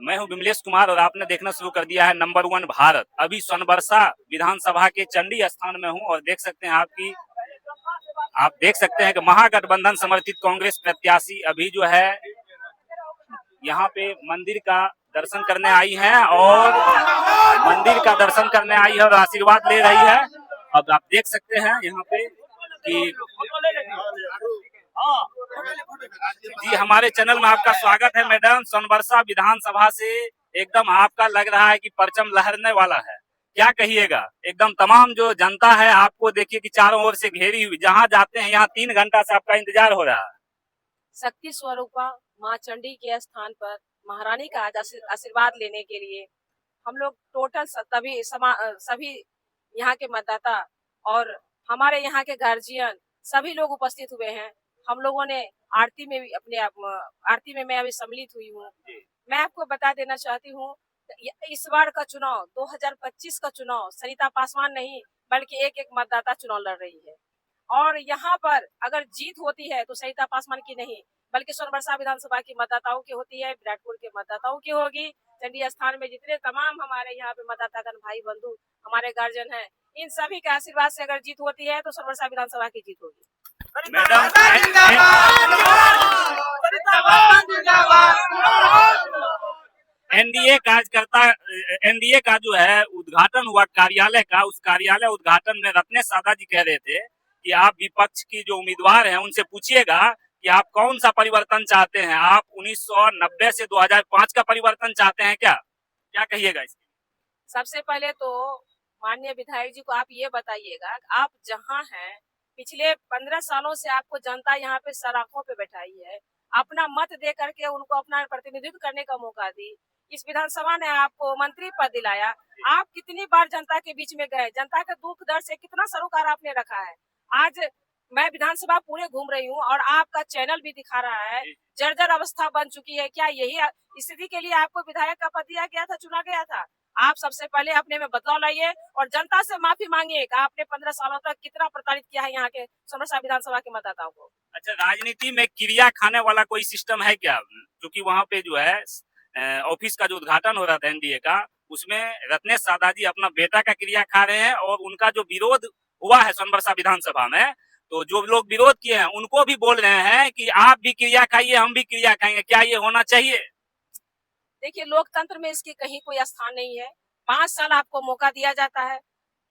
मैं हूं विमलेश कुमार और आपने देखना शुरू कर दिया है नंबर 1 भारत। अभी सोनबरसा विधानसभा के चंडी स्थान में हूं और देख सकते हैं आप देख सकते हैं कि महागठबंधन समर्थित कांग्रेस प्रत्याशी अभी जो है यहाँ पे मंदिर का दर्शन करने आई हैं और आशीर्वाद ले रही है। अब आप देख सकते हैं यहाँ पे कि जी हमारे चैनल में आपका स्वागत है मैडम। सोनबरसा विधानसभा से एकदम आपका लग रहा है कि परचम लहरने वाला है, क्या कहिएगा? एकदम तमाम जो जनता है आपको देखिए कि चारों ओर से घेरी हुई, जहाँ जाते हैं यहाँ 3 घंटा से आपका इंतजार हो रहा है। शक्ति स्वरूपा माँ चंडी के स्थान पर महारानी का आशीर्वाद लेने के लिए हम लोग टोटल सभी यहाँ के मतदाता और हमारे यहाँ के गार्जियन सभी लोग उपस्थित हुए हैं। हम लोगों ने आरती में मैं अभी सम्मिलित हुई हूँ। मैं आपको बता देना चाहती हूँ, इस बार का चुनाव 2025 का चुनाव सरिता पासवान नहीं बल्कि एक मतदाता चुनाव लड़ रही है और यहाँ पर अगर जीत होती है तो सरिता पासवान की नहीं बल्कि सोनबरसा विधानसभा की मतदाताओं की होती है, विराटपुर के मतदाताओं की होगी। चंडी स्थान में जितने तमाम हमारे यहाँ पे मतदातागण भाई बंधु हमारे गार्जियन हैं, इन सभी के आशीर्वाद से अगर जीत होती है तो सोनबरसा विधानसभा की जीत होगी। एनडीए का जो है उद्घाटन हुआ कार्यालय का, उस कार्यालय उद्घाटन में रत्नेश सादा जी कह रहे थे कि आप विपक्ष की जो उम्मीदवार हैं उनसे पूछिएगा कि आप कौन सा परिवर्तन चाहते हैं, आप 1990 से 2005 का परिवर्तन चाहते हैं क्या कहिएगा इसके? सबसे पहले तो माननीय विधायक जी को आप ये बताइएगा, आप जहां हैं पिछले 15 सालों से आपको जनता यहाँ पे सड़कों पे बैठाई है, अपना मत दे करके उनको अपना प्रतिनिधित्व करने का मौका दी। इस विधानसभा ने आपको मंत्री पद दिलाया, आप कितनी बार जनता के बीच में गए, जनता के दुख दर्द से कितना सरोकार आपने रखा है। आज मैं विधानसभा पूरे घूम रही हूँ और आपका चैनल भी दिखा रहा है जर्जर अवस्था बन चुकी है। क्या यही स्थिति के लिए आपको विधायक का पद दिया गया था, चुना गया था? आप सबसे पहले अपने में बदलाव लाइए और जनता से माफी मांगिए कि आपने 15 सालों तक कितना प्रताड़ित किया है यहाँ के सोनबरसा विधानसभा के मतदाताओं को। अच्छा, राजनीति में क्रिया खाने वाला कोई सिस्टम है क्या? क्योंकि वहाँ पे जो है ऑफिस का जो उद्घाटन हो रहा था एनडीए का, उसमें रत्नेश सादा जी अपना बेटा का क्रिया खा रहे हैं और उनका जो विरोध हुआ है सोनबरसा विधानसभा में, तो जो लोग विरोध किए हैं उनको भी बोल रहे हैं कि आप भी क्रिया खाइए, हम भी क्रिया खाएंगे। क्या ये होना चाहिए? देखिए, लोकतंत्र में इसकी कहीं कोई स्थान नहीं है। 5 साल आपको मौका दिया जाता है।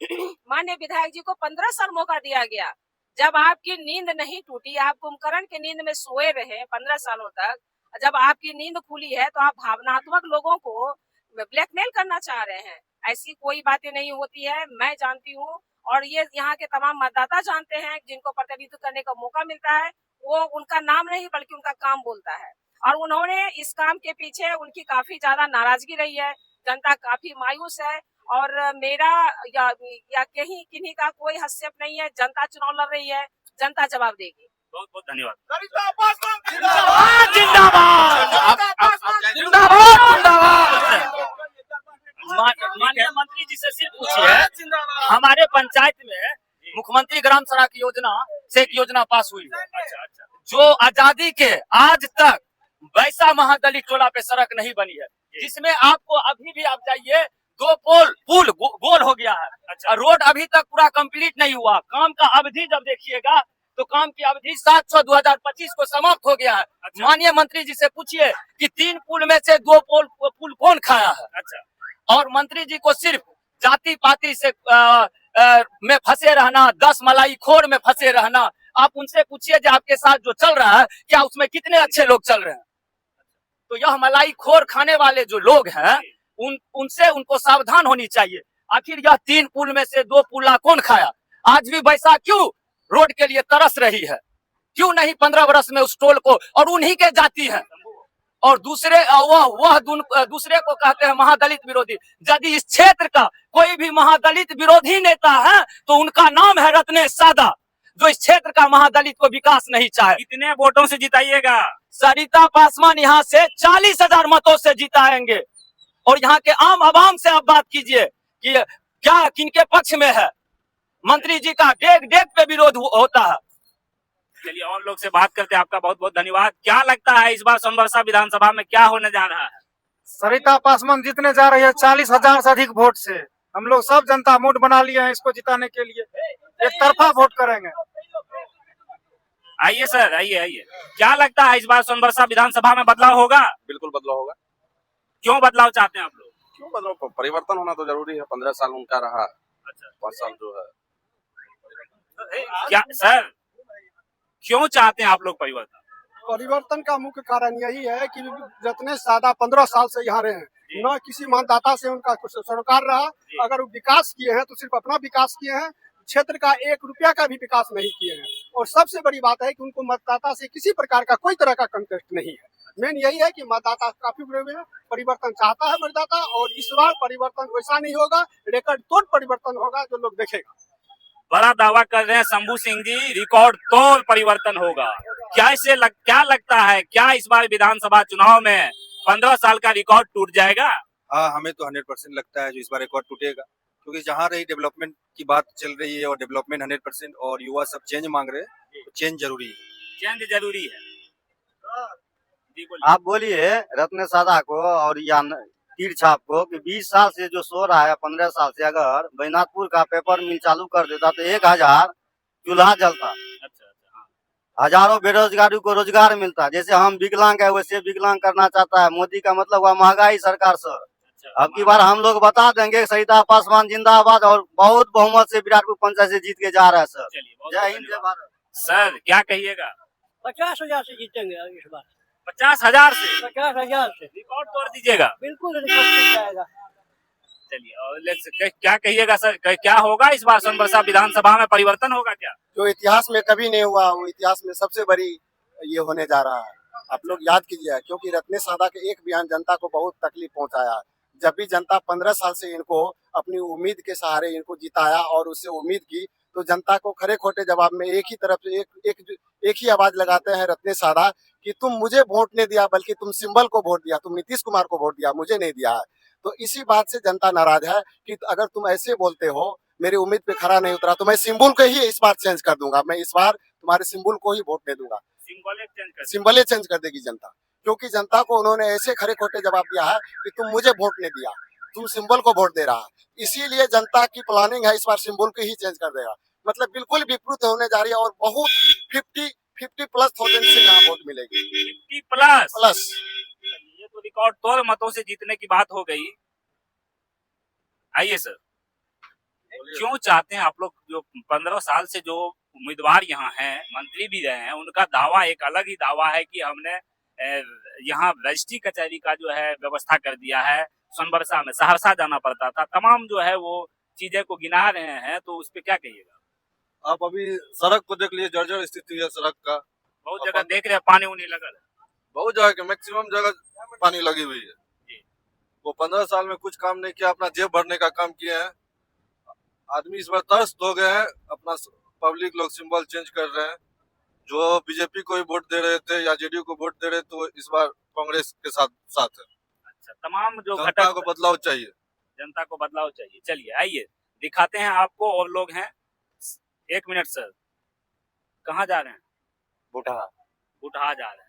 माननीय विधायक जी को 15 साल मौका दिया गया। जब आपकी नींद नहीं टूटी, आप कुंभकर्ण की नींद में सोए रहे 15 सालों तक, जब आपकी नींद खुली है तो आप भावनात्मक लोगों को ब्लैकमेल करना चाह रहे हैं। ऐसी कोई बातें नहीं होती है, मैं जानती हूँ और ये यहाँ के तमाम मतदाता जानते हैं। जिनको प्रतिनिधित्व करने का मौका मिलता है वो उनका नाम नहीं बल्कि उनका काम बोलता है और उन्होंने इस काम के पीछे उनकी काफी ज्यादा नाराजगी रही है। जनता काफी मायूस है और मेरा या कहीं किन्हीं का कोई हस्तक्षेप नहीं है। जनता चुनाव लड़ रही है, जनता जवाब देगी। बहुत बहुत धन्यवाद। माननीय मंत्री जी से सिर्फ पूछिए, हमारे पंचायत में मुख्यमंत्री ग्राम सड़क योजना से एक योजना पास हुई है जो आजादी के आज तक वैसा महादलित टोला पे सड़क नहीं बनी है, जिसमें आपको अभी भी आप जाइए 2 पुल गोल हो गया है। अच्छा। रोड अभी तक पूरा कंप्लीट नहीं हुआ। काम का अवधि जब देखिएगा तो काम की अवधि 7/6/2025 को समाप्त हो गया है। अच्छा। माननीय मंत्री जी से पूछिए कि 3 पुल में से 2 पुल कौन खाया है। अच्छा। और मंत्री जी को सिर्फ जाति पाति से में फंसे रहना, 10 मलाई खोर में फंसे रहना। आप उनसे पूछिए जो आपके साथ जो चल रहा है क्या उसमें कितने अच्छे लोग चल रहे हैं। तो यह मलाई खोर खाने वाले जो लोग हैं उनसे उनको सावधान होनी चाहिए। आखिर यह 3 पुल में से 2 पुला कौन खाया? आज भी वैसा क्यों रोड के लिए तरस रही है? क्यों नहीं 15 वर्ष में उस टोल को, और उन्हीं के जाति है और दूसरे दूसरे को कहते हैं महादलित विरोधी। यदि इस क्षेत्र का कोई भी महादलित विरोधी नेता है तो उनका नाम है रत्नेश सादा, जो इस क्षेत्र का महादलित को विकास नहीं चाहे। कितने वोटों से जिताइएगा? सरिता पासवान यहाँ से 40,000 मतों से जिताएंगे। और यहाँ के आम आवाम से आप बात कीजिए कि क्या किनके पक्ष में है। मंत्री जी का डेग पे विरोध होता है। चलिए और लोग से बात करते हैं। आपका बहुत बहुत धन्यवाद। क्या लगता है इस बार सोनबरसा विधानसभा में क्या होने जा रहा है? सरिता पासवान जीतने जा रही है 40,000 से अधिक वोट से। हम लोग सब जनता मूड बना लिए हैं इसको जिताने के लिए, एक तरफा वोट करेंगे। आइए सर, आइए आइए। क्या लगता है इस बार सोनबरसा विधानसभा में बदलाव होगा? बिल्कुल बदलाव होगा। क्यों बदलाव चाहते हैं आप लोग? क्यों बदलाव? परिवर्तन होना तो जरूरी है। 15 साल उनका रहा, अच्छा, 5 साल जो है। क्या सर, क्यों चाहते हैं आप लोग परिवर्तन? परिवर्तन का मुख्य कारण यही है कि जितने सादा 15 साल से यहाँ रहे हैं, न किसी मतदाता से उनका कुछ सरोकार रहा। अगर वो विकास किए हैं तो सिर्फ अपना विकास किए हैं, क्षेत्र का 1 रुपया का भी विकास नहीं किए हैं। और सबसे बड़ी बात है कि उनको मतदाता से किसी प्रकार का कोई तरह का कंटेस्ट नहीं है। मेन यही है कि मतदाता काफी परिवर्तन चाहता है मतदाता, और इस बार परिवर्तन वैसा नहीं होगा, रिकॉर्ड तोड़ परिवर्तन होगा जो लोग देखेगा। बड़ा दावा कर रहे हैं शंभू सिंह जी, रिकॉर्ड तोड़ परिवर्तन होगा। क्या लगता है, क्या इस बार विधानसभा चुनाव में 15 साल का रिकॉर्ड टूट जाएगा? हाँ, हमें तो 100% लगता है जो इस बार रिकॉर्ड टूटेगा, क्योंकि जहाँ रही डेवलपमेंट की बात चल रही है और डेवलपमेंट 100% और युवा सब चेंज मांग रहे हैं, तो चेंज जरूरी है। चेंज जरूरी है। जी बोलिए। आप बोलिए रत्न सादा को और या तीर छाप को कि 20 साल से जो सो रहा है, 15 साल से अगर बैनाथपुर का पेपर मिल चालू कर देता तो 1000 चूल्हा जलता, अच्छा, हजारों बेरोजगारी को रोजगार मिलता। जैसे हम विकलांग है वैसे विकलांग करना चाहता है मोदी का मतलब हुआ महंगाई सरकार सर। अब की बार हम लोग बता देंगे सरिता पासवान जिंदाबाद, और बहुत बहुमत से विराटपुर पंचायत से जीत के जा रहा है सर। जय हिंद जय भारत। सर क्या कहिएगा? 50,000 से जीतेंगे इस बार। 50,000 से? 50,000 से रिकॉर्ड तोड़ दीजिएगा? बिल्कुल रिकॉर्ड टूट जाएगा। चलिए, और क्या कहिएगा सर, क्या होगा इस बार सोनबरसा विधानसभा में परिवर्तन होगा क्या? जो इतिहास में कभी नहीं हुआ, वो इतिहास में सबसे बड़ी ये होने जा रहा है। आप लोग याद कीजिए, क्योंकि रत्नेश सादा के एक बयान जनता को बहुत तकलीफ पहुंचाया। जब भी जनता 15 साल से इनको अपनी उम्मीद के सहारे इनको जिताया और उससे उम्मीद की, तो जनता को खरे खोटे जवाब में एक ही तरफ से एक ही आवाज लगाते हैं रत्नेश सादा कि तुम मुझे वोट नहीं दिया, बल्कि तुम सिंबल को वोट दिया, तुम नीतीश कुमार को वोट दिया, मुझे नहीं दिया है। तो इसी बात से जनता नाराज है कि अगर तुम ऐसे बोलते हो, मेरी उम्मीद पे खरा नहीं उतरा, तो मैं सिंबल को ही इस बार चेंज कर दूंगा। मैं इस बार तुम्हारे सिंबल को ही वोट दे दूंगा। सिंबल चेंज कर देगी जनता, क्योंकि जनता को उन्होंने ऐसे खरे खोटे जवाब दिया है कि तुम मुझे वोट नहीं दिया, तुम सिंबल को वोट दे रहा है। इसीलिए जनता की प्लानिंग है इस बार सिंबल को ही चेंज कर देगा। मतलब बिल्कुल विपरीत होने जा रही है, और बहुत 50+ से यहाँ वोट मिलेगी। 50+? ये तो रिकॉर्ड तोड़ मतों से जीतने की बात हो गई। आइए सर, क्यों चाहते हैं आप लोग, जो 15 साल से जो उम्मीदवार यहाँ हैं, मंत्री भी रहे हैं, उनका दावा एक अलग ही दावा है कि हमने यहाँ रजिस्ट्री कचहरी का जो है व्यवस्था कर दिया है। सोनबरसा में सहरसा जाना पड़ता था, तमाम जो है वो चीजें को गिना रहे हैं, तो उस पर क्या कहिएगा? आप अभी सड़क को देख लीजिए, जर्जर स्थिति है सड़क का। बहुत जगह देख रहे हैं पानी उनी लगा है, बहुत जगह के मैक्सिमम जगह पानी लगी हुई है। वो 15 साल में कुछ काम नहीं किया, अपना जेब भरने का काम किए हैं। आदमी इस बार तरस हो गए हैं, अपना पब्लिक लोग सिंबल चेंज कर रहे हैं। जो बीजेपी को ही वोट दे रहे थे या जेडीयू को वोट दे रहे थे, तो इस बार कांग्रेस के साथ है। अच्छा, तमाम जो जनता को बदलाव चाहिए, जनता को बदलाव चाहिए। चलिए आइए दिखाते हैं आपको, और लोग हैं। 1 मिनट सर, कहाँ जा रहे हैं? बुटहा जा रहे हैं।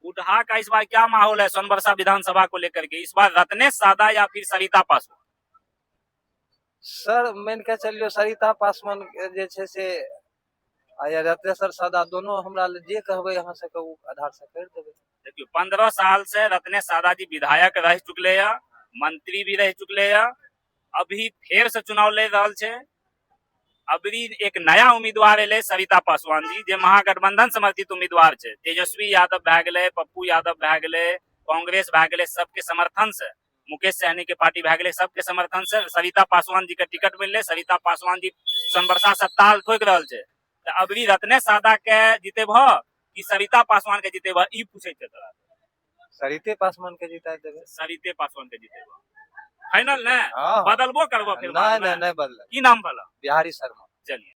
बुटहा का इस बार क्या माहौल है सोनबरसा विधानसभा को लेकर के? इस बार रत्नेश सादा या फिर सरिता पासवान? सर मान के चलियो सरिता पासवान जे छै से या रत्नेश सादा दोनों हमरा जे कहबे यहाँ से आधार से कर देबे। देखियो, 15 साल से रत्नेश सादा जी विधायक रह चुकले है, मंत्री भी रह चुकले है, अभी फिर से चुनाव ले रहल छे। अबरी एक नया उम्मीदवार एले सरिता पासवान जी, जे महागठबंधन समर्थित उम्मीदवार छे। तेजस्वी यादव भए गेले, पप्पू यादव भए गेले, कांग्रेस भए गेले, सबके समर्थन से, मुकेश सहनी के पार्टी भए गेले, सबके समर्थन से सरिता पासवान जी के टिकट मिलले। सरिता पासवान जी सोनबरसा सत्ताल ठोक रहल छे। तो अबरी रत्नेश सादा के जीतेब कि सरिता पासवान के जीतेब, ई पूछे छे तोरा? सरिते पासवान के जिता देबे। सरिते पासवान के जीतेब फाइनल ने? हाँ। बदलबो करबो फिर? नहीं बदल। की नाम भला? बिहारी शर्मा। चलिए।